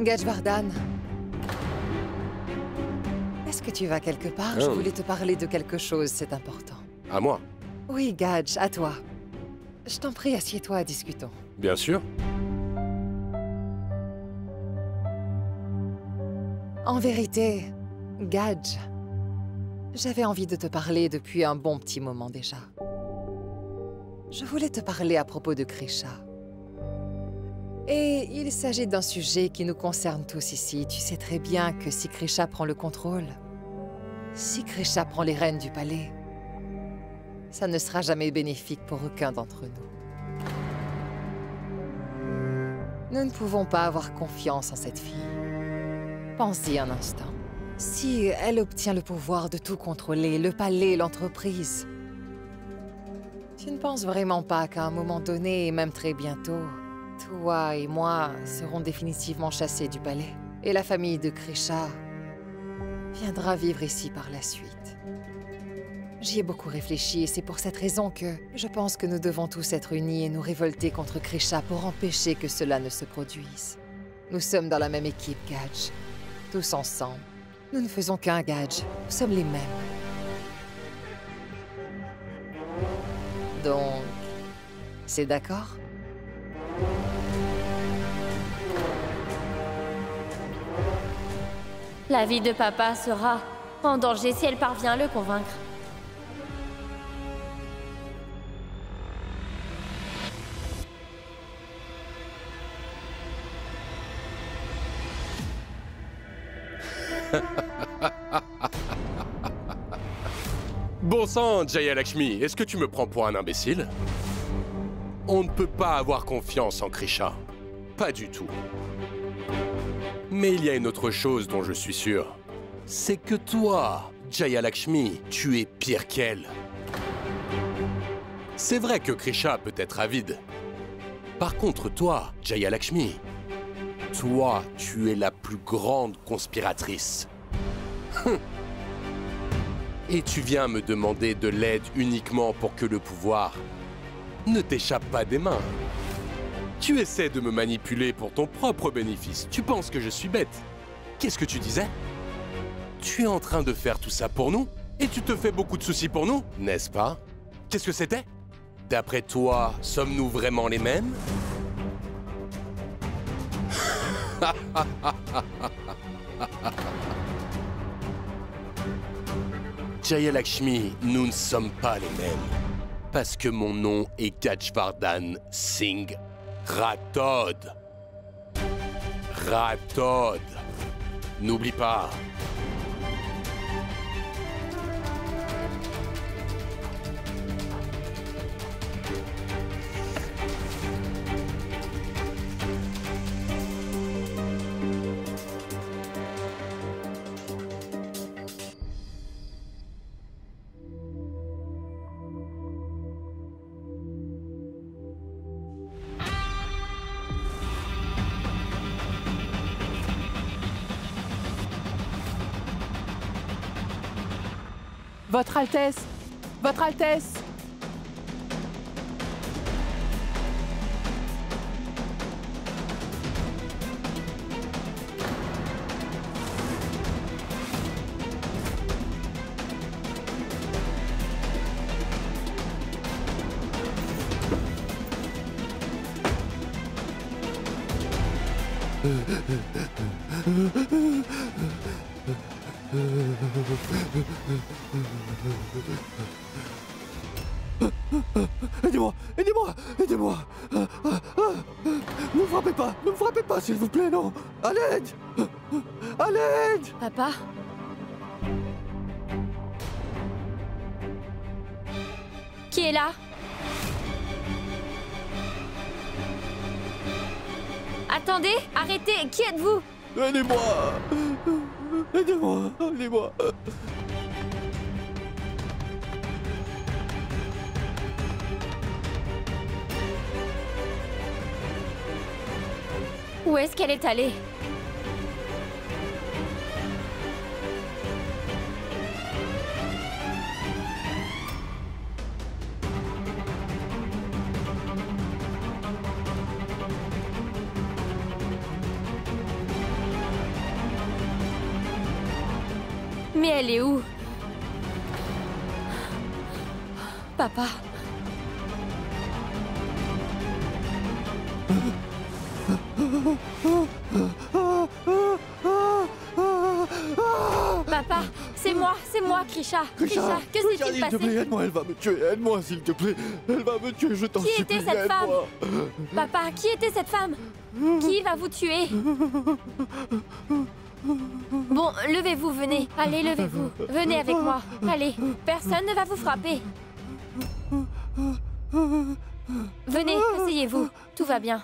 Gadge Vardan. Est-ce que tu vas quelque part? Je voulais te parler de quelque chose, c'est important. À moi? Oui, Gadge, à toi. Je t'en prie, assieds-toi, discutons. Bien sûr. En vérité, Gadge, j'avais envie de te parler depuis un bon petit moment déjà. Je voulais te parler à propos de Krisha. Et il s'agit d'un sujet qui nous concerne tous ici. Tu sais très bien que si Krisha prend le contrôle, si Krisha prend les rênes du palais, ça ne sera jamais bénéfique pour aucun d'entre nous. Nous ne pouvons pas avoir confiance en cette fille. Pense-y un instant. Si elle obtient le pouvoir de tout contrôler, le palais, l'entreprise, tu ne penses vraiment pas qu'à un moment donné, et même très bientôt, toi et moi serons définitivement chassés du palais. Et la famille de Krisha viendra vivre ici par la suite. J'y ai beaucoup réfléchi et c'est pour cette raison que je pense que nous devons tous être unis et nous révolter contre Krisha pour empêcher que cela ne se produise. Nous sommes dans la même équipe, Gadge. Tous ensemble. Nous ne faisons qu'un, Gadge. Nous sommes les mêmes. Donc, c'est d'accord? La vie de papa sera en danger si elle parvient à le convaincre. Bon sang, Jaya Lakshmi, est-ce que tu me prends pour un imbécile? On ne peut pas avoir confiance en Krisha. Pas du tout. Mais il y a une autre chose dont je suis sûr. C'est que toi, Jaya Lakshmi, tu es pire qu'elle. C'est vrai que Krisha peut être avide. Par contre, toi, Jaya Lakshmi, toi, tu es la plus grande conspiratrice. Et tu viens me demander de l'aide uniquement pour que le pouvoir ne t'échappe pas des mains. Tu essaies de me manipuler pour ton propre bénéfice. Tu penses que je suis bête. Qu'est-ce que tu disais? Tu es en train de faire tout ça pour nous? Et tu te fais beaucoup de soucis pour nous, n'est-ce pas? Qu'est-ce que c'était? D'après toi, sommes-nous vraiment les mêmes? Jaya Lakshmi, nous ne sommes pas les mêmes. Parce que mon nom est Gadge Vardan Singh Rathod. Rathod. N'oublie pas. Votre Altesse! Votre Altesse! Aidez-moi! Aidez-moi! Aidez-moi! Ne me frappez pas! Ne me frappez pas, s'il vous plaît, non! À l'aide! À l'aide! Papa? Qui est là? Attendez! Arrêtez! Qui êtes-vous? Aidez-moi! Aidez-moi! Aidez-moi! Où est-ce qu'elle est allée? Mais elle est où? Papa. Papa, c'est moi, Krisha. Krisha, que s'est-il s'il te plaît, passé? aide-moi, elle va me tuer. Aide-moi, s'il te plaît. Elle va me tuer, je t'en supplie. Qui était cette femme? Papa, qui était cette femme? Qui va vous tuer? Bon, levez-vous, venez. Allez, levez-vous. Venez avec moi. Allez, personne ne va vous frapper. Venez, asseyez-vous. Tout va bien.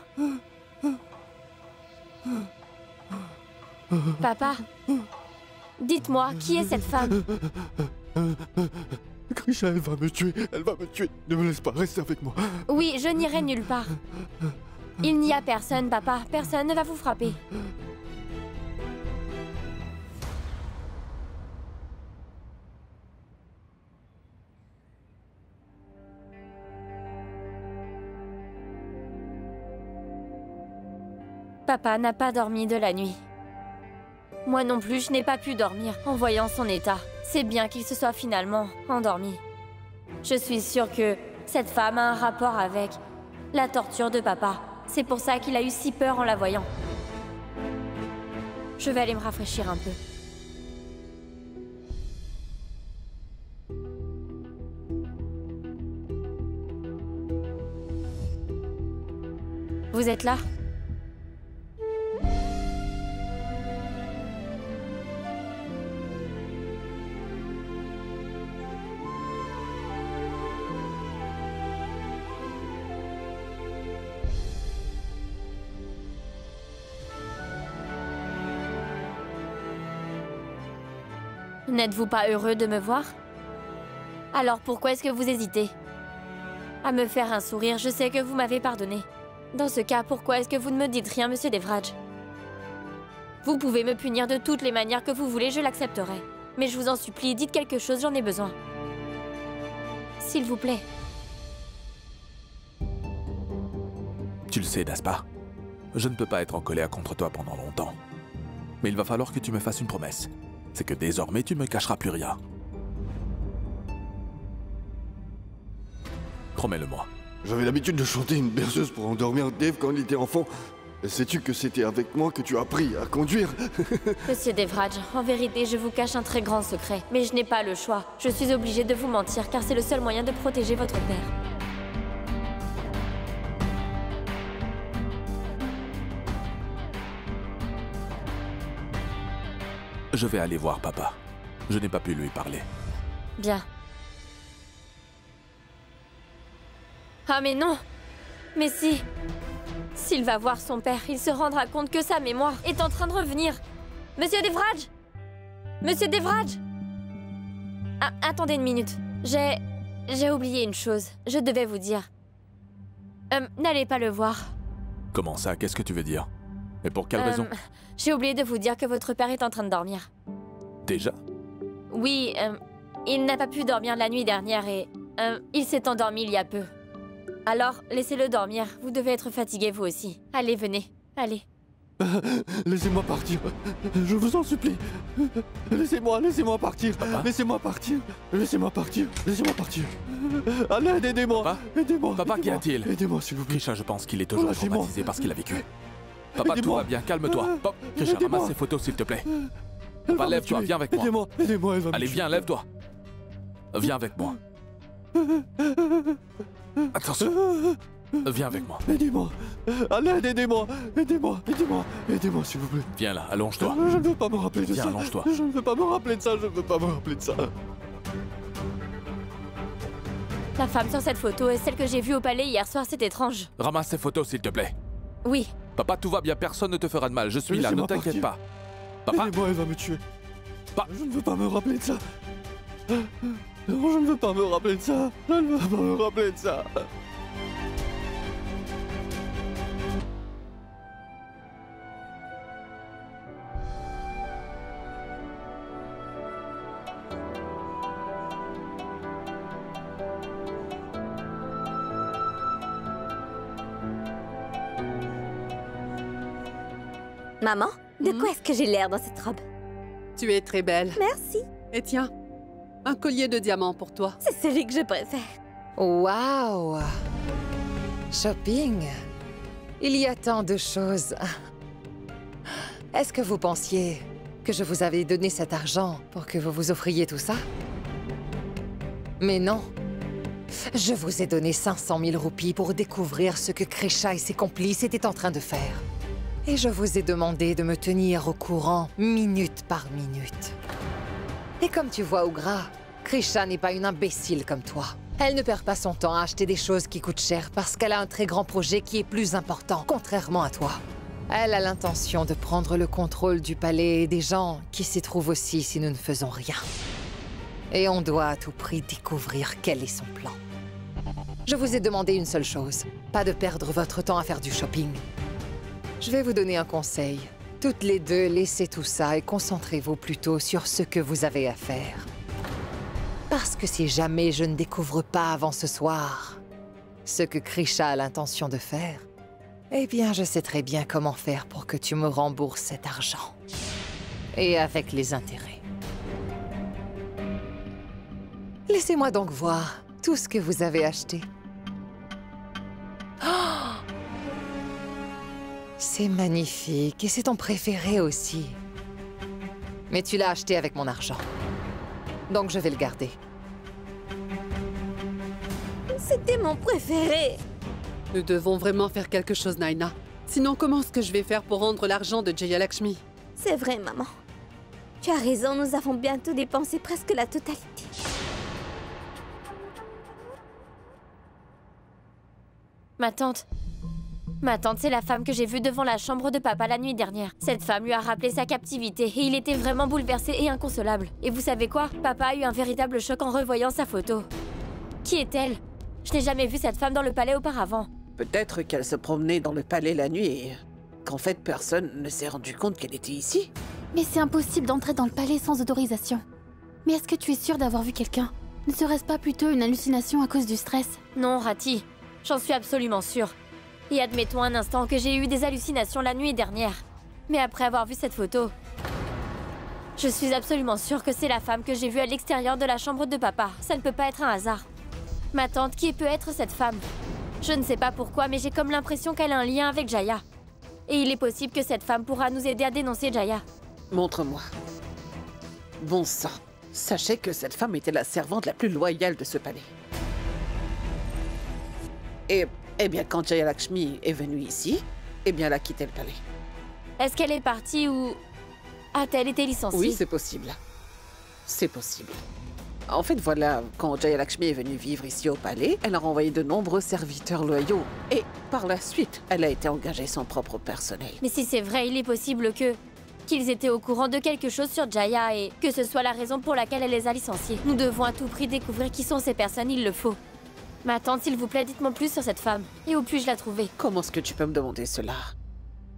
Papa, dites-moi, qui est cette femme? Krisha, elle va me tuer. Elle va me tuer. Ne me laisse pas, rester avec moi. Oui, je n'irai nulle part. Il n'y a personne, papa. Personne ne va vous frapper. Papa n'a pas dormi de la nuit. Moi non plus, je n'ai pas pu dormir en voyant son état. C'est bien qu'il se soit finalement endormi. Je suis sûre que cette femme a un rapport avec la torture de papa. C'est pour ça qu'il a eu si peur en la voyant. Je vais aller me rafraîchir un peu. Vous êtes là ? N'êtes-vous pas heureux de me voir? Alors pourquoi est-ce que vous hésitez? À me faire un sourire, je sais que vous m'avez pardonné. Dans ce cas, pourquoi est-ce que vous ne me dites rien, Monsieur Devraj? Vous pouvez me punir de toutes les manières que vous voulez, je l'accepterai. Mais je vous en supplie, dites quelque chose, j'en ai besoin. S'il vous plaît. Tu le sais, n'est-ce pas? Je ne peux pas être en colère contre toi pendant longtemps. Mais il va falloir que tu me fasses une promesse. C'est que désormais, tu ne me cacheras plus rien. Promets-le-moi. J'avais l'habitude de chanter une berceuse pour endormir Dave quand il était enfant. Sais-tu que c'était avec moi que tu as appris à conduire? Monsieur Devraj, en vérité, je vous cache un très grand secret. Mais je n'ai pas le choix. Je suis obligée de vous mentir car c'est le seul moyen de protéger votre père. Je vais aller voir papa. Je n'ai pas pu lui parler. Bien. Ah mais non! Mais si... S'il va voir son père, il se rendra compte que sa mémoire est en train de revenir. Monsieur Devraj! Monsieur Devraj! Ah, attendez une minute. J'ai oublié une chose. Je devais vous dire. N'allez pas le voir. Comment ça? Qu'est-ce que tu veux dire? Et pour quelle raison? J'ai oublié de vous dire que votre père est en train de dormir. Déjà? Oui, il n'a pas pu dormir la nuit dernière et... il s'est endormi il y a peu. Alors, laissez-le dormir. Vous devez être fatigué vous aussi. Allez, venez. Allez. Laissez-moi partir. Je vous en supplie. Laissez-moi partir. Papa? Laissez-moi partir. Laissez-moi partir. Laissez-moi partir. Allez, aidez-moi. Papa? Aidez-moi. Papa, qu'y a-t-il? Aidez-moi, s'il vous plaît. Krisha, je pense qu'il est toujours Lâchez-moi. traumatisé par ce qu'il a vécu. Papa, tout Aidez-moi. va bien, calme-toi. Pop, Krisha, Aidez-moi. ramasse ces photos, s'il te plaît. Elle Papa, va me lève-toi, tuer. viens avec moi. Aidez-moi, elle va me Allez, tuer. viens, lève-toi. Viens avec moi. Attention. Viens avec moi. Aidez-moi. Allez, aidez-moi. Aidez-moi, s'il vous plaît. Viens là, allonge-toi. Je ne veux pas me rappeler de Viens, ça. allonge-toi. Je ne veux pas me rappeler de ça. La femme sur cette photo est celle que j'ai vue au palais hier soir, c'est étrange. Ramasse ces photos, s'il te plaît. Oui. Papa, tout va bien, personne ne te fera de mal. Je suis là, ne Laissez-moi t'inquiète partir. pas. Papa, Aidez-moi, elle va me tuer. Pa- Je ne veux pas me rappeler de ça. Non, je ne veux pas me rappeler de ça. Je ne veux pas me rappeler de ça. Maman, de quoi est-ce que j'ai l'air dans cette robe? Tu es très belle. Merci. Et tiens, un collier de diamants pour toi. C'est celui que je préfère. Waouh! Shopping? Il y a tant de choses. Est-ce que vous pensiez que je vous avais donné cet argent pour que vous vous offriez tout ça? Mais non. Je vous ai donné 500 000 roupies pour découvrir ce que Krisha et ses complices étaient en train de faire. Et je vous ai demandé de me tenir au courant minute par minute. Et comme tu vois, Ugra, Krisha n'est pas une imbécile comme toi. Elle ne perd pas son temps à acheter des choses qui coûtent cher parce qu'elle a un très grand projet qui est plus important, contrairement à toi. Elle a l'intention de prendre le contrôle du palais et des gens qui s'y trouvent aussi si nous ne faisons rien. Et on doit à tout prix découvrir quel est son plan. Je vous ai demandé une seule chose, pas de perdre votre temps à faire du shopping. Je vais vous donner un conseil. Toutes les deux, laissez tout ça et concentrez-vous plutôt sur ce que vous avez à faire. Parce que si jamais je ne découvre pas avant ce soir ce que Krisha a l'intention de faire, eh bien, je sais très bien comment faire pour que tu me rembourses cet argent. Et avec les intérêts. Laissez-moi donc voir tout ce que vous avez acheté. Oh! C'est magnifique et c'est ton préféré aussi. Mais tu l'as acheté avec mon argent. Donc je vais le garder. C'était mon préféré. Nous devons vraiment faire quelque chose, Naina. Sinon, comment est-ce que je vais faire pour rendre l'argent de Jayalakshmi? C'est vrai, maman. Tu as raison, nous avons bientôt dépensé presque la totalité. Ma tante, c'est la femme que j'ai vue devant la chambre de papa la nuit dernière. Cette femme lui a rappelé sa captivité et il était vraiment bouleversé et inconsolable. Et vous savez quoi? Papa a eu un véritable choc en revoyant sa photo. Qui est-elle? Je n'ai jamais vu cette femme dans le palais auparavant. Peut-être qu'elle se promenait dans le palais la nuit et qu'en fait personne ne s'est rendu compte qu'elle était ici. Mais c'est impossible d'entrer dans le palais sans autorisation. Mais est-ce que tu es sûre d'avoir vu quelqu'un? Ne serait-ce pas plutôt une hallucination à cause du stress? Non, Rati. J'en suis absolument sûre. Et admettons un instant que j'ai eu des hallucinations la nuit dernière. Mais après avoir vu cette photo, je suis absolument sûre que c'est la femme que j'ai vue à l'extérieur de la chambre de papa. Ça ne peut pas être un hasard. Ma tante, qui peut être cette femme? Je ne sais pas pourquoi, mais j'ai comme l'impression qu'elle a un lien avec Jaya. Et il est possible que cette femme pourra nous aider à dénoncer Jaya. Montre-moi. Bon sang. Sachez que cette femme était la servante la plus loyale de ce palais. Et, eh bien, quand Jayalakshmi est venue ici, eh bien, elle a quitté le palais. Est-ce qu'elle est partie ou a-t-elle été licenciée? Oui, c'est possible. C'est possible. En fait, voilà, quand Jayalakshmi est venue vivre ici au palais, elle a renvoyé de nombreux serviteurs loyaux. Et par la suite, elle a été engagée son propre personnel. Mais si c'est vrai, il est possible qu'ils étaient au courant de quelque chose sur Jaya et que ce soit la raison pour laquelle elle les a licenciés. Nous devons à tout prix découvrir qui sont ces personnes, il le faut. Ma tante, s'il vous plaît, dites-moi plus sur cette femme. Et où puis-je la trouver? Comment est-ce que tu peux me demander cela?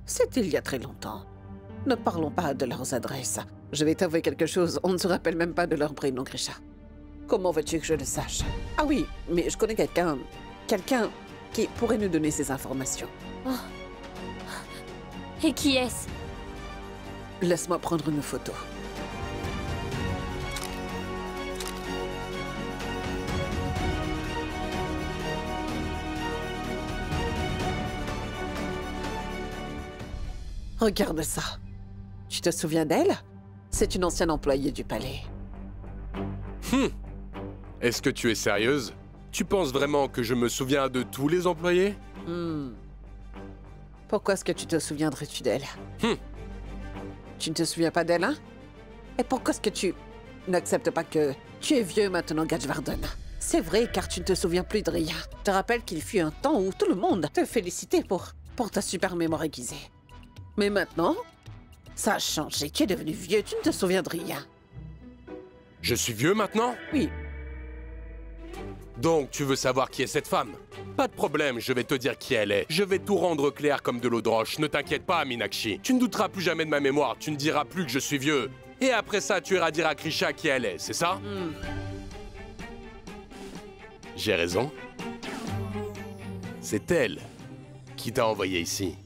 C'était il y a très longtemps. Ne parlons pas de leurs adresses. Je vais t'avouer quelque chose, on ne se rappelle même pas de leur prénom, Krisha. Comment veux-tu que je le sache? Ah oui, mais je connais quelqu'un qui pourrait nous donner ces informations. Oh. Et qui est-ce? Laisse-moi prendre une photo. Regarde ça. Tu te souviens d'elle? C'est une ancienne employée du palais. Est-ce que tu es sérieuse? Tu penses vraiment que je me souviens de tous les employés? Pourquoi est-ce que tu te souviendrais-tu d'elle? Tu ne te souviens pas d'elle, hein? Et pourquoi est-ce que tu n'acceptes pas que tu es vieux maintenant, Gajvardhan? C'est vrai, car tu ne te souviens plus de rien. Je te rappelle qu'il fut un temps où tout le monde te félicitait pour ta super mémoire aiguisée. Mais maintenant, ça a changé. Tu es devenu vieux, tu ne te souviens de rien. Je suis vieux maintenant? Oui. Donc, tu veux savoir qui est cette femme? Pas de problème, je vais te dire qui elle est. Je vais tout rendre clair comme de l'eau de roche. Ne t'inquiète pas, Meenakshi. Tu ne douteras plus jamais de ma mémoire. Tu ne diras plus que je suis vieux. Et après ça, tu iras dire à Krisha qui elle est, c'est ça? J'ai raison. C'est elle qui t'a envoyé ici.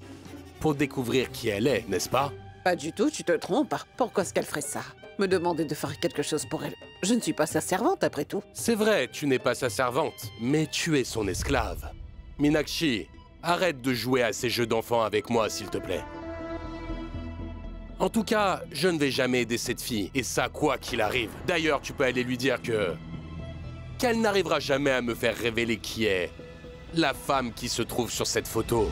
Pour découvrir qui elle est, n'est-ce pas? Pas du tout, tu te trompes. Pourquoi est-ce qu'elle ferait ça? me demander de faire quelque chose pour elle. Je ne suis pas sa servante, après tout. C'est vrai, tu n'es pas sa servante, mais tu es son esclave. Meenakshi, arrête de jouer à ces jeux d'enfants avec moi, s'il te plaît. En tout cas, je ne vais jamais aider cette fille, et ça quoi qu'il arrive. D'ailleurs, tu peux aller lui dire qu'elle n'arrivera jamais à me faire révéler qui est la femme qui se trouve sur cette photo.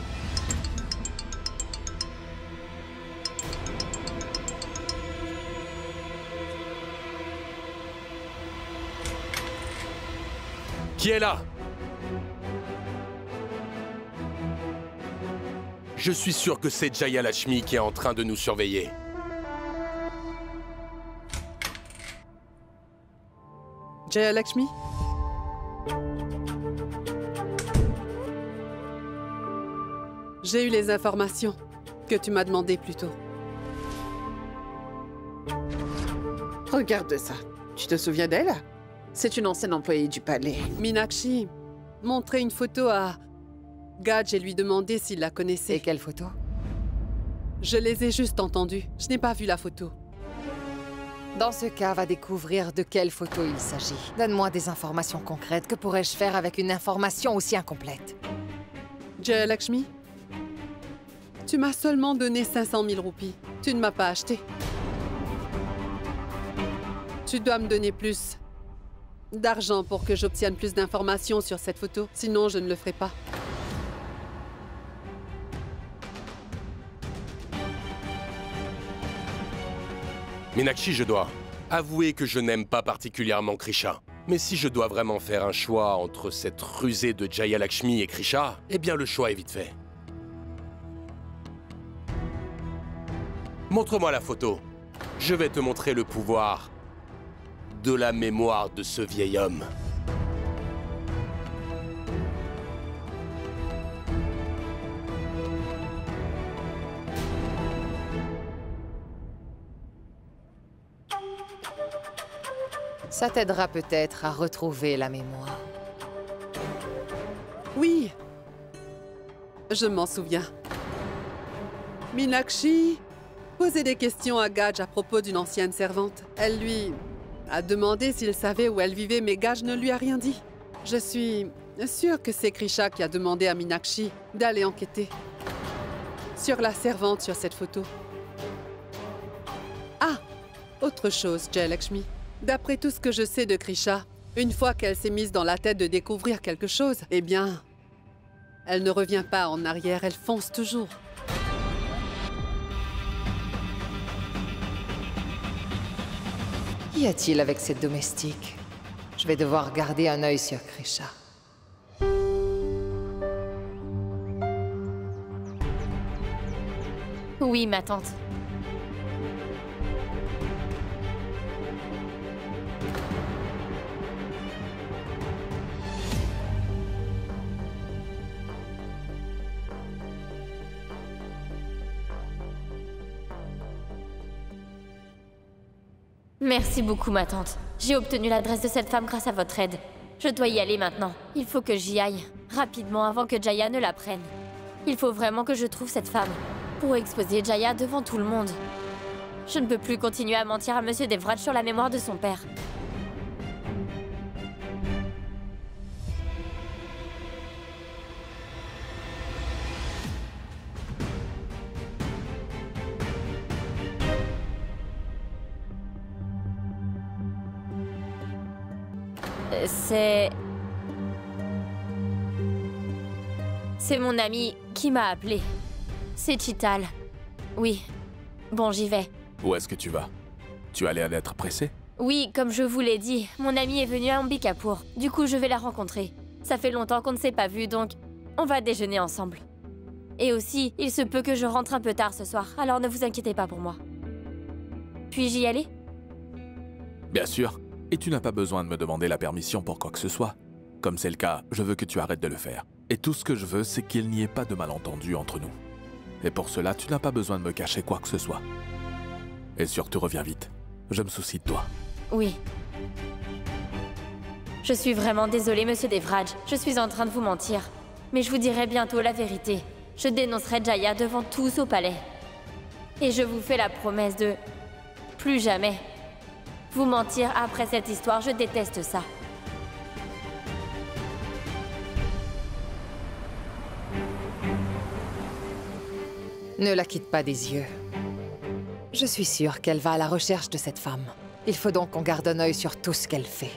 Qui est là? Je suis sûr que c'est Jaya Lakshmi qui est en train de nous surveiller. Jaya Lakshmi? J'ai eu les informations que tu m'as demandées plus tôt. Regarde ça. Tu te souviens d'elle? C'est une ancienne employée du palais. Meenakshi montrait une photo à Gaj et lui demandait s'il la connaissait. Et quelle photo? Je les ai juste entendues. Je n'ai pas vu la photo. Dans ce cas, va découvrir de quelle photo il s'agit. Donne-moi des informations concrètes. Que pourrais-je faire avec une information aussi incomplète? Jaya Lakshmi, tu m'as seulement donné 500 000 roupies. Tu ne m'as pas acheté. Tu dois me donner plus d'argent pour que j'obtienne plus d'informations sur cette photo. Sinon, je ne le ferai pas. Meenakshi, je dois avouer que je n'aime pas particulièrement Krisha. Mais si je dois vraiment faire un choix entre cette rusée de Jaya Lakshmi et Krisha, eh bien le choix est vite fait. Montre-moi la photo. Je vais te montrer le pouvoir de la mémoire de ce vieil homme. Ça t'aidera peut-être à retrouver la mémoire. Oui, je m'en souviens. Meenakshi posait des questions à Gaj à propos d'une ancienne servante. Elle lui a demandé s'il savait où elle vivait, mais Gaj ne lui a rien dit. Je suis sûre que c'est Krisha qui a demandé à Meenakshi d'aller enquêter sur la servante sur cette photo. Ah, autre chose, Jaya Lakshmi. D'après tout ce que je sais de Krisha, une fois qu'elle s'est mise dans la tête de découvrir quelque chose, eh bien, elle ne revient pas en arrière, elle fonce toujours. Qu'y a-t-il avec cette domestique? Je vais devoir garder un œil sur Krisha. Oui, ma tante. Merci beaucoup, ma tante. J'ai obtenu l'adresse de cette femme grâce à votre aide. Je dois y aller maintenant. Il faut que j'y aille, rapidement, avant que Jaya ne la prenne. Il faut vraiment que je trouve cette femme, pour exposer Jaya devant tout le monde. Je ne peux plus continuer à mentir à Monsieur Devraj sur la mémoire de son père. C'est mon ami qui m'a appelé. C'est Chital. Oui. Bon, j'y vais. Où est-ce que tu vas? Tu as l'air d'être pressé? Oui, comme je vous l'ai dit, mon amie est venue à Ambikapur. Du coup, je vais la rencontrer. Ça fait longtemps qu'on ne s'est pas vus, donc on va déjeuner ensemble. Et aussi, il se peut que je rentre un peu tard ce soir, alors ne vous inquiétez pas pour moi. Puis-je y aller? Bien sûr. Et tu n'as pas besoin de me demander la permission pour quoi que ce soit. Comme c'est le cas, je veux que tu arrêtes de le faire. Et tout ce que je veux, c'est qu'il n'y ait pas de malentendu entre nous. Et pour cela, tu n'as pas besoin de me cacher quoi que ce soit. Et surtout, reviens vite. Je me soucie de toi. Oui. Je suis vraiment désolée, Monsieur Devraj. Je suis en train de vous mentir. Mais je vous dirai bientôt la vérité. Je dénoncerai Jaya devant tous au palais. Et je vous fais la promesse de... plus jamais Vous mentir après cette histoire, je déteste ça. Ne la quitte pas des yeux. Je suis sûre qu'elle va à la recherche de cette femme. Il faut donc qu'on garde un œil sur tout ce qu'elle fait.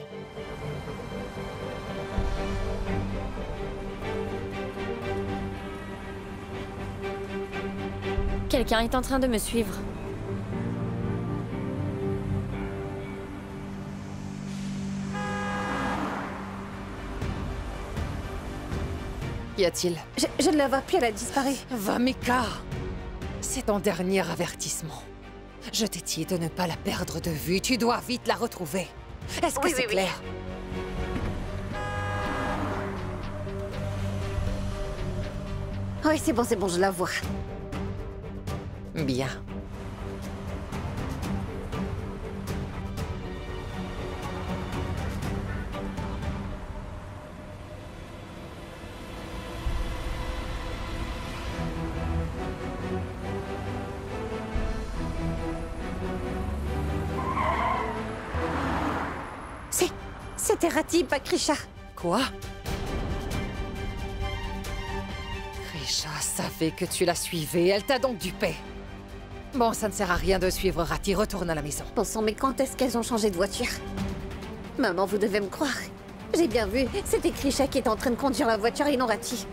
Quelqu'un est en train de me suivre. Qu'y a-t-il? Je ne la vois plus, elle a disparu. Va, Mika! C'est ton dernier avertissement. Je t'ai dit de ne pas la perdre de vue. Tu dois vite la retrouver. Est-ce que c'est clair? Oui, c'est bon, je la vois. Bien. C'était Rati, pas Krisha. Quoi? Krisha savait que tu la suivais. Elle t'a donc dupé. Bon, ça ne sert à rien de suivre Rati. Retourne à la maison. Bon sang, mais quand est-ce qu'elles ont changé de voiture? Maman, vous devez me croire. J'ai bien vu, c'était Krisha qui était en train de conduire la voiture et non Rati.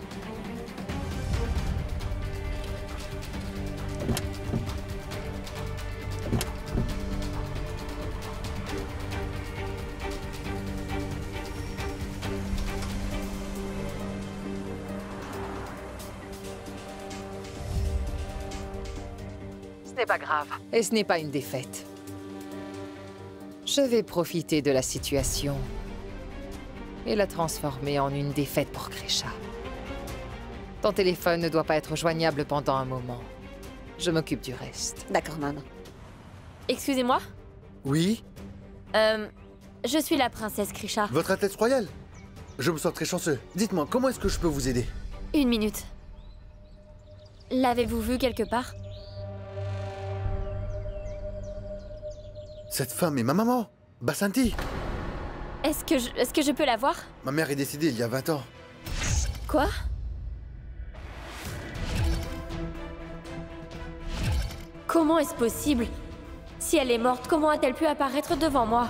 Ce n'est pas grave. Et ce n'est pas une défaite. Je vais profiter de la situation et la transformer en une défaite pour Krisha. Ton téléphone ne doit pas être joignable pendant un moment. Je m'occupe du reste. D'accord, maman. Excusez-moi? Oui? Je suis la princesse Krisha. Votre Altesse Royale? Je me sens très chanceux. Dites-moi, comment est-ce que je peux vous aider? Une minute. L'avez-vous vue quelque part? Cette femme est ma maman, Basanti. Est-ce que je peux la voir? Ma mère est décédée il y a 20 ans. Quoi? Comment est-ce possible? Si elle est morte, comment a-t-elle pu apparaître devant moi?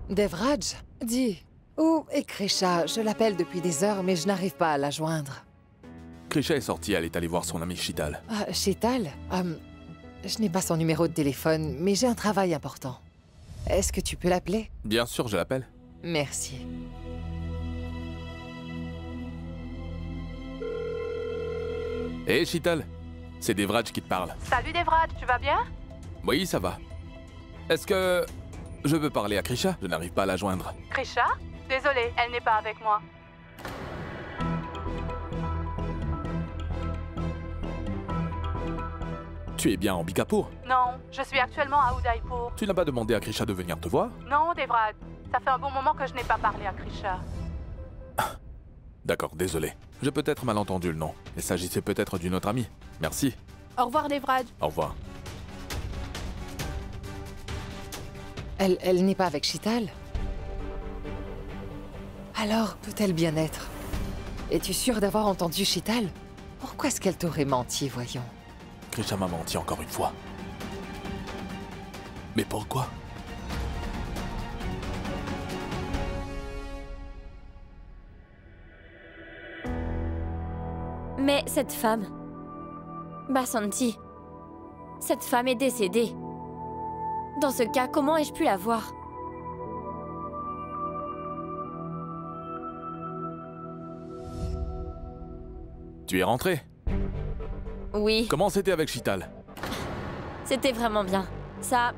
Devraj, dis, où est Krisha? Je l'appelle depuis des heures, mais je n'arrive pas à la joindre. Krisha est sortie, elle est allée voir son ami Shital. Shital? Je n'ai pas son numéro de téléphone, mais j'ai un travail important. Est-ce que tu peux l'appeler? Bien sûr, je l'appelle. Merci. Hé, Shital, c'est Devraj qui te parle. Salut Devraj, tu vas bien? Oui, ça va. Est-ce que je peux parler à Krisha? Je n'arrive pas à la joindre. Krisha? Désolée, elle n'est pas avec moi. Tu es bien en Bikapour? Non, je suis actuellement à Udaipur. Tu n'as pas demandé à Krisha de venir te voir? Non, Devraj, ça fait un bon moment que je n'ai pas parlé à Krisha. D'accord, désolé. J'ai peut-être mal entendu le nom. Il s'agissait peut-être d'une autre amie. Merci. Au revoir Devraj. Au revoir. Elle n'est pas avec Shital? Alors, peut-elle bien être? Es-tu sûr d'avoir entendu Shital? Pourquoi est-ce qu'elle t'aurait menti, voyons? Krisha m'a menti encore une fois. Mais pourquoi? Mais cette femme... Basanti... Cette femme est décédée. Dans ce cas, comment ai-je pu la voir? Tu es rentré? Oui. Comment c'était avec Shital? C'était vraiment bien. Ça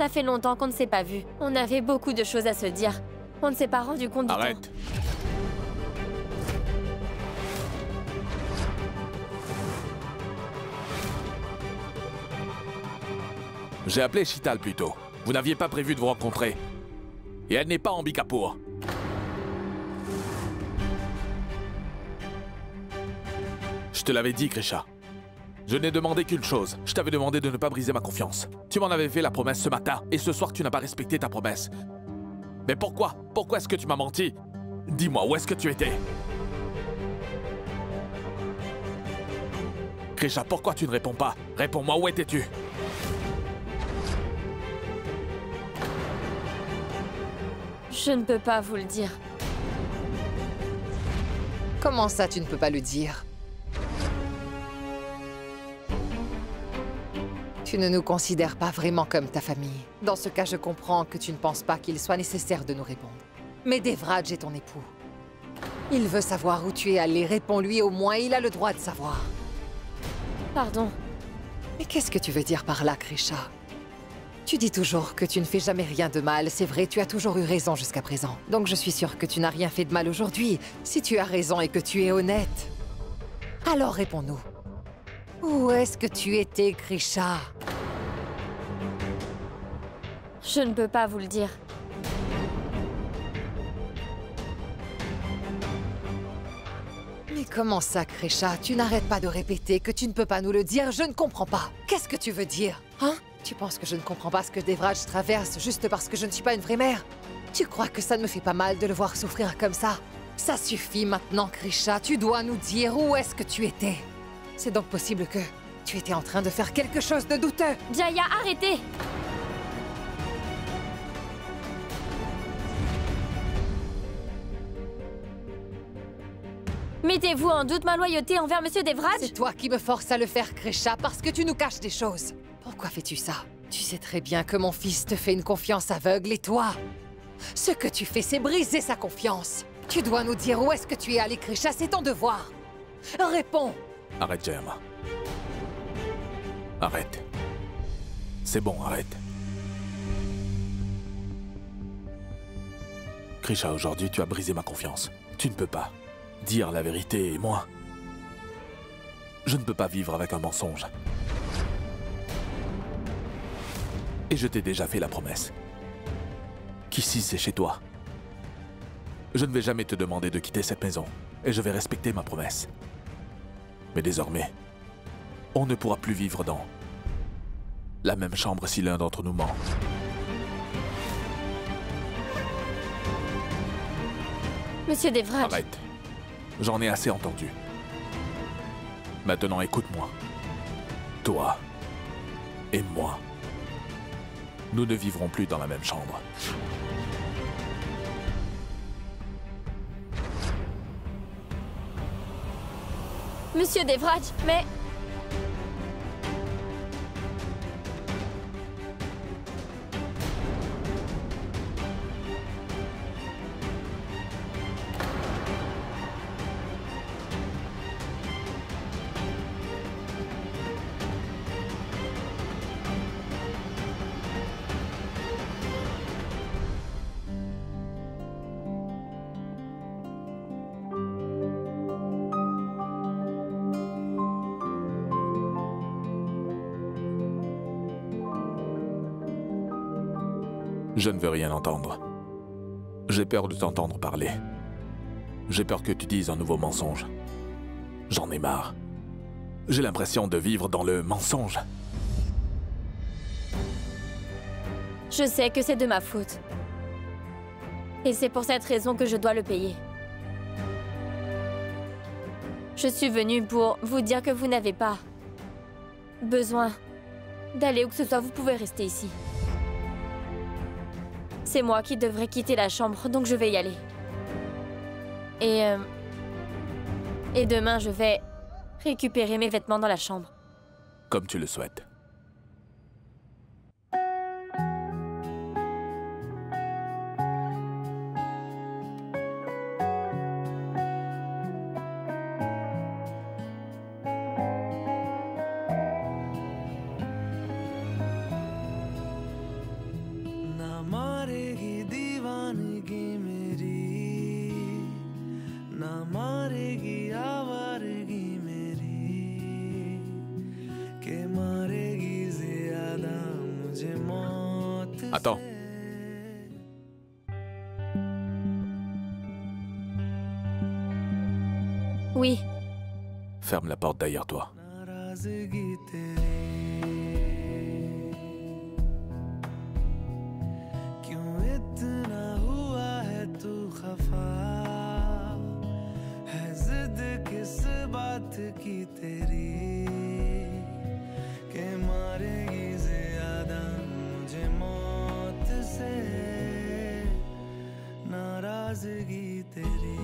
fait longtemps qu'on ne s'est pas vu. On avait beaucoup de choses à se dire. On ne s'est pas rendu compte du temps. Arrête! J'ai appelé Shital plus tôt. Vous n'aviez pas prévu de vous rencontrer. Et elle n'est pas en Bikapour. Je te l'avais dit, Krisha. Je n'ai demandé qu'une chose. Je t'avais demandé de ne pas briser ma confiance. Tu m'en avais fait la promesse ce matin, et ce soir tu n'as pas respecté ta promesse. Mais pourquoi? Pourquoi est-ce que tu m'as menti? Dis-moi, où est-ce que tu étais? Krisha, pourquoi tu ne réponds pas? Réponds-moi, où étais-tu? Je ne peux pas vous le dire. Comment ça, tu ne peux pas le dire? Tu ne nous considères pas vraiment comme ta famille. Dans ce cas, je comprends que tu ne penses pas qu'il soit nécessaire de nous répondre. Mais Devraj est ton époux. Il veut savoir où tu es allé. Réponds-lui, au moins il a le droit de savoir. Pardon. Mais qu'est-ce que tu veux dire par là, Krisha? Tu dis toujours que tu ne fais jamais rien de mal. C'est vrai, tu as toujours eu raison jusqu'à présent. Donc je suis sûre que tu n'as rien fait de mal aujourd'hui. Si tu as raison et que tu es honnête, alors réponds-nous. Où est-ce que tu étais, Krisha? Je ne peux pas vous le dire. Mais comment ça, Krisha? Tu n'arrêtes pas de répéter que tu ne peux pas nous le dire. Je ne comprends pas. Qu'est-ce que tu veux dire? Hein? Tu penses que je ne comprends pas ce que Devraj traverse juste parce que je ne suis pas une vraie mère? Tu crois que ça ne me fait pas mal de le voir souffrir comme ça? Ça suffit maintenant, Krisha. Tu dois nous dire où est-ce que tu étais. C'est donc possible que tu étais en train de faire quelque chose de douteux. Jaya, arrêtez! Mettez-vous en doute ma loyauté envers Monsieur Devraj? C'est toi qui me forces à le faire, Krisha, parce que tu nous caches des choses. Pourquoi fais-tu ça? Tu sais très bien que mon fils te fait une confiance aveugle et toi, ce que tu fais, c'est briser sa confiance. Tu dois nous dire où est-ce que tu es allé, Krisha, c'est ton devoir. Réponds! Arrête, Jayama. Arrête. C'est bon, arrête. Krisha, aujourd'hui, tu as brisé ma confiance. Tu ne peux pas dire la vérité et moi, je ne peux pas vivre avec un mensonge. Et je t'ai déjà fait la promesse qu'ici, c'est chez toi. Je ne vais jamais te demander de quitter cette maison et je vais respecter ma promesse. Mais désormais, on ne pourra plus vivre dans la même chambre si l'un d'entre nous ment. Monsieur Devraj. Arrête. J'en ai assez entendu. Maintenant, écoute-moi. Toi et moi, nous ne vivrons plus dans la même chambre. Monsieur Devraj, mais... Je ne veux rien entendre. J'ai peur de t'entendre parler. J'ai peur que tu dises un nouveau mensonge. J'en ai marre. J'ai l'impression de vivre dans le mensonge. Je sais que c'est de ma faute. Et c'est pour cette raison que je dois le payer. Je suis venue pour vous dire que vous n'avez pas besoin d'aller où que ce soit, vous pouvez rester ici. C'est moi qui devrais quitter la chambre, donc je vais y aller. Et demain, je vais récupérer mes vêtements dans la chambre. Comme tu le souhaites. Attends. Oui. Ferme la porte derrière toi. नाराजगी तेरी क्यों इतना हुआ है तू खफा है जिद किस बात की तेरी के मारेगी ज्यादा मुझे मौत से नाराजगी तेरी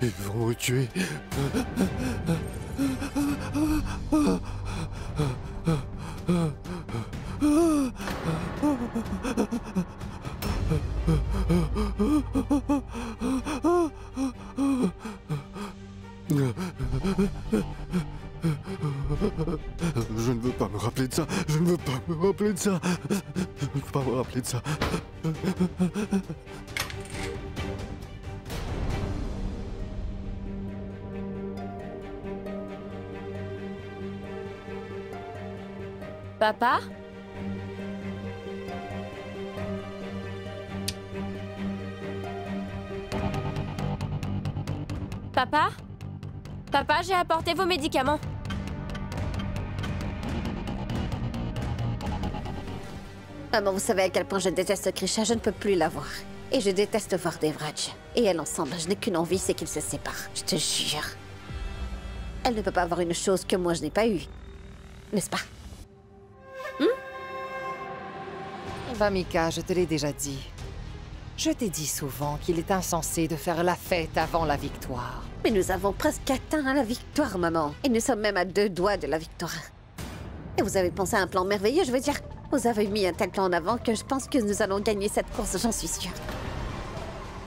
Ils vont me tuer. Je ne veux pas me rappeler de ça. Je ne veux pas me rappeler de ça. Je ne veux pas me rappeler de ça. Papa? Papa? Papa, j'ai apporté vos médicaments. Maman, vous savez à quel point je déteste Krisha, je ne peux plus la voir. Et je déteste voir Devraj. Et elle ensemble, je n'ai qu'une envie, c'est qu'ils se séparent. Je te jure. Elle ne peut pas avoir une chose que moi je n'ai pas eue. N'est-ce pas? Vamika, je te l'ai déjà dit. Je t'ai dit souvent qu'il est insensé de faire la fête avant la victoire. Mais nous avons presque atteint la victoire, maman. Et nous sommes même à 2 doigts de la victoire. Et vous avez pensé à un plan merveilleux, je veux dire. Vous avez mis un tel plan en avant que je pense que nous allons gagner cette course, j'en suis sûre.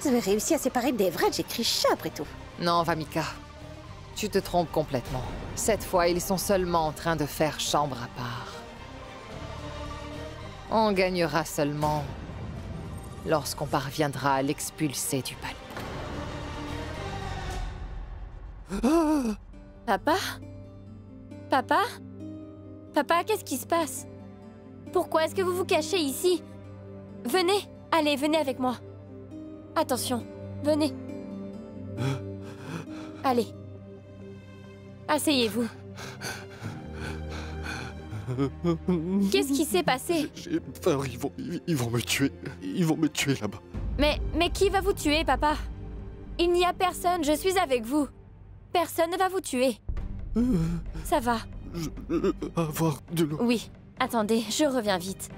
Vous avez réussi à séparer Devraj et Krisha, après tout. Non, Vamika. Tu te trompes complètement. Cette fois, ils sont seulement en train de faire chambre à part. On gagnera seulement lorsqu'on parviendra à l'expulser du palais. Papa? Papa? Papa, qu'est-ce qui se passe? Pourquoi est-ce que vous vous cachez ici? Venez, allez, venez avec moi. Attention, venez. Allez. Asseyez-vous. Qu'est-ce qui s'est passé? J'ai peur, ils vont me tuer. Ils vont me tuer là-bas. Mais qui va vous tuer, papa? Il n'y a personne, je suis avec vous. Personne ne va vous tuer. Ça va. Je veux avoir de l'eau. Oui, attendez, je reviens vite.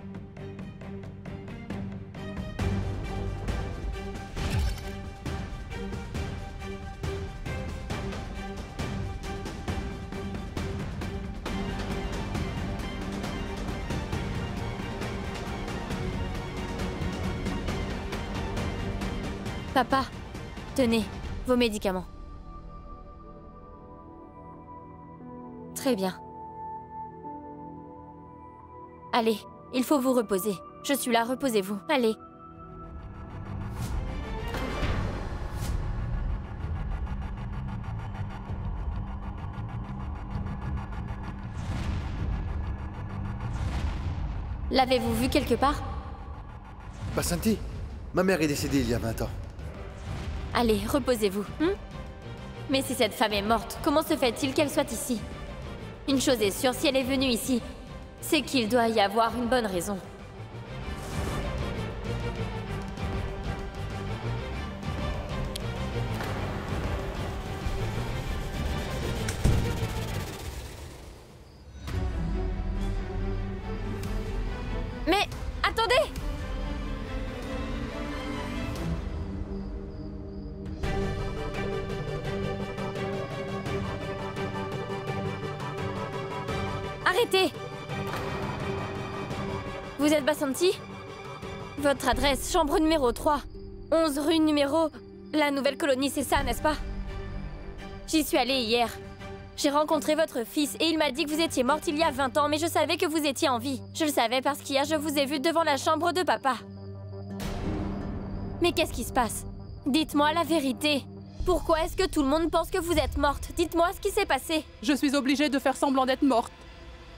Papa, tenez, vos médicaments. Très bien. Allez, il faut vous reposer. Je suis là, reposez-vous. Allez. L'avez-vous vu quelque part? Basanti, ma mère est décédée il y a 20 ans. Allez, reposez-vous. Mais si cette femme est morte, comment se fait-il qu'elle soit ici? Une chose est sûre, si elle est venue ici, c'est qu'il doit y avoir une bonne raison. Attendez! Arrêtez! Vous êtes Basanti? Votre adresse, chambre numéro 3. 11 rue numéro... La nouvelle colonie, c'est ça, n'est-ce pas? J'y suis allée hier. J'ai rencontré votre fils et il m'a dit que vous étiez morte il y a 20 ans, mais je savais que vous étiez en vie. Je le savais parce qu'hier, je vous ai vu devant la chambre de papa. Mais qu'est-ce qui se passe? Dites-moi la vérité. Pourquoi est-ce que tout le monde pense que vous êtes morte? Dites-moi ce qui s'est passé. Je suis obligée de faire semblant d'être morte.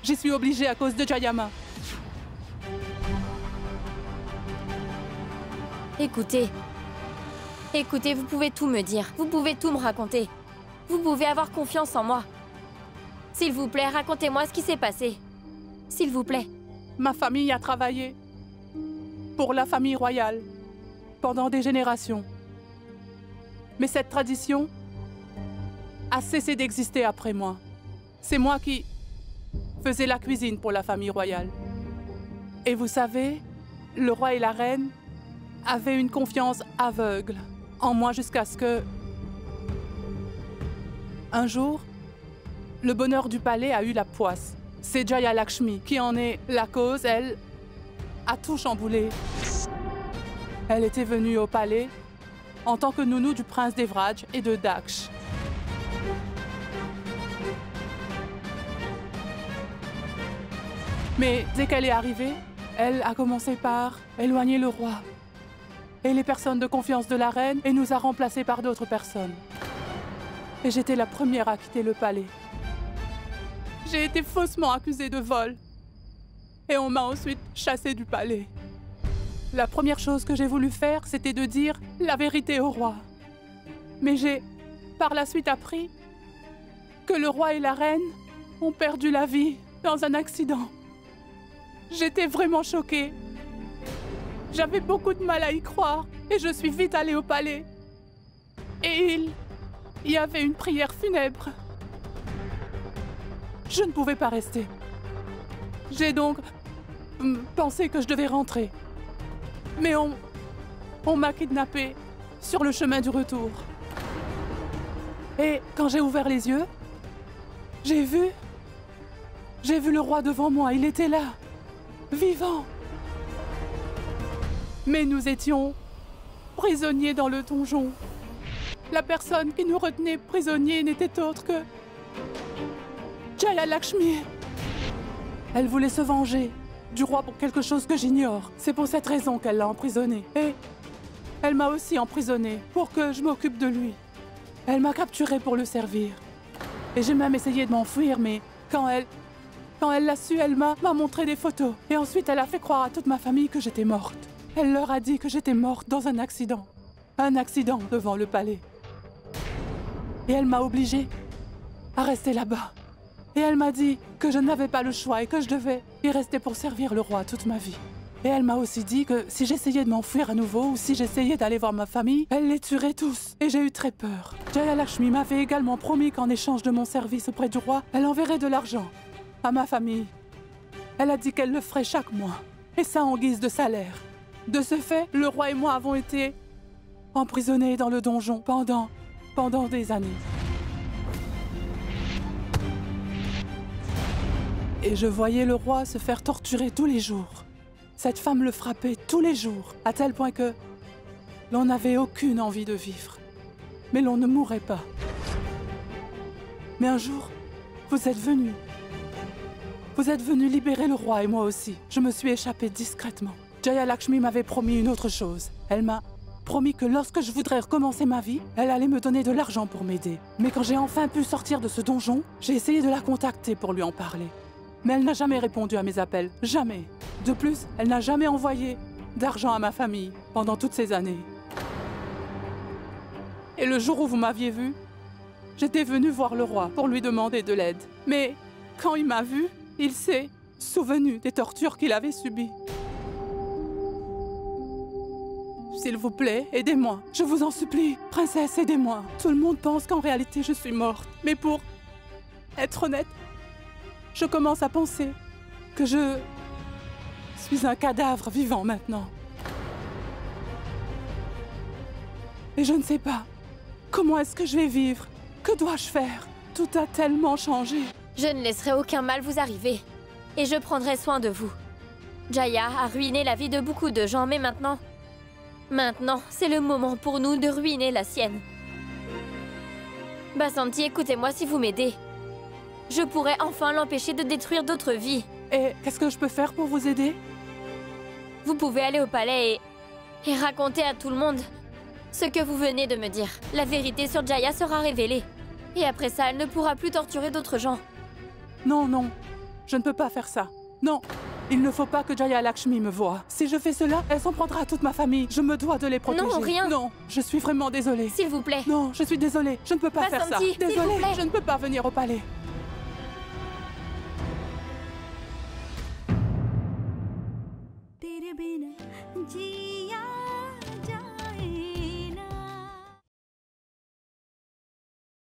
J'y suis obligée à cause de Jayama. Écoutez, vous pouvez tout me dire. Vous pouvez tout me raconter. Vous pouvez avoir confiance en moi. S'il vous plaît, racontez-moi ce qui s'est passé. S'il vous plaît. Ma famille a travaillé pour la famille royale pendant des générations. Mais cette tradition a cessé d'exister après moi. C'est moi qui faisais la cuisine pour la famille royale. Et vous savez, le roi et la reine avaient une confiance aveugle en moi jusqu'à ce que... Un jour, le bonheur du palais a eu la poisse. C'est Jaya Lakshmi qui en est la cause. Elle a tout chamboulé. Elle était venue au palais en tant que nounou du prince d'Evraj et de Daksh. Mais dès qu'elle est arrivée, elle a commencé par éloigner le roi et les personnes de confiance de la reine et nous a remplacés par d'autres personnes. Et j'étais la première à quitter le palais. J'ai été faussement accusée de vol. Et on m'a ensuite chassée du palais. La première chose que j'ai voulu faire, c'était de dire la vérité au roi. Mais j'ai, par la suite, appris que le roi et la reine ont perdu la vie dans un accident. J'étais vraiment choquée. J'avais beaucoup de mal à y croire et je suis vite allée au palais. Et il y avait une prière funèbre. Je ne pouvais pas rester. J'ai donc pensé que je devais rentrer. Mais on m'a kidnappée sur le chemin du retour. Et quand j'ai ouvert les yeux, j'ai vu le roi devant moi. Il était là, vivant. Mais nous étions prisonniers dans le donjon. La personne qui nous retenait prisonniers n'était autre que Jaya Lakshmi. Elle voulait se venger du roi pour quelque chose que j'ignore. C'est pour cette raison qu'elle l'a emprisonné. Et elle m'a aussi emprisonné pour que je m'occupe de lui. Elle m'a capturé pour le servir. Et j'ai même essayé de m'enfuir, mais quand elle l'a su, elle m'a montré des photos. Et ensuite, elle a fait croire à toute ma famille que j'étais morte. Elle leur a dit que j'étais morte dans un accident. Un accident devant le palais. Et elle m'a obligée à rester là-bas. Et elle m'a dit que je n'avais pas le choix et que je devais y rester pour servir le roi toute ma vie. Et elle m'a aussi dit que si j'essayais de m'enfuir à nouveau ou si j'essayais d'aller voir ma famille, elle les tuerait tous. Et j'ai eu très peur. Jaya Lakshmi m'avait également promis qu'en échange de mon service auprès du roi, elle enverrait de l'argent à ma famille. Elle a dit qu'elle le ferait chaque mois. Et ça en guise de salaire. De ce fait, le roi et moi avons été emprisonnés dans le donjon pendant des années. Et je voyais le roi se faire torturer tous les jours. Cette femme le frappait tous les jours, à tel point que l'on n'avait aucune envie de vivre. Mais l'on ne mourrait pas. Mais un jour, vous êtes venu. Vous êtes venu libérer le roi et moi aussi. Je me suis échappée discrètement. Jaya Lakshmi m'avait promis une autre chose. Elle m'a promis que lorsque je voudrais recommencer ma vie, elle allait me donner de l'argent pour m'aider. Mais quand j'ai enfin pu sortir de ce donjon, j'ai essayé de la contacter pour lui en parler. Mais elle n'a jamais répondu à mes appels. Jamais. De plus, elle n'a jamais envoyé d'argent à ma famille pendant toutes ces années. Et le jour où vous m'aviez vu, j'étais venue voir le roi pour lui demander de l'aide. Mais quand il m'a vue, il s'est souvenu des tortures qu'il avait subies. S'il vous plaît, aidez-moi. Je vous en supplie. Princesse, aidez-moi. Tout le monde pense qu'en réalité, je suis morte. Mais pour être honnête, je commence à penser que je suis un cadavre vivant maintenant. Et je ne sais pas. Comment est-ce que je vais vivre? Que dois-je faire? Tout a tellement changé. Je ne laisserai aucun mal vous arriver. Et je prendrai soin de vous. Jaya a ruiné la vie de beaucoup de gens, mais maintenant... Maintenant, c'est le moment pour nous de ruiner la sienne. Basanti, écoutez-moi si vous m'aidez. Je pourrais enfin l'empêcher de détruire d'autres vies. Et qu'est-ce que je peux faire pour vous aider? Vous pouvez aller au palais et raconter à tout le monde ce que vous venez de me dire. La vérité sur Jaya sera révélée. Et après ça, elle ne pourra plus torturer d'autres gens. Non, non. Je ne peux pas faire ça. Non. Il ne faut pas que Jaya Lakshmi me voie. Si je fais cela, elle s'en prendra à toute ma famille. Je me dois de les protéger. Non, rien. Non, je suis vraiment désolée. S'il vous plaît. Non, je suis désolée. Je ne peux pas faire ça. Basanti, s'il vous Désolée, plaît. je ne peux pas venir au palais. तेरे बिना जी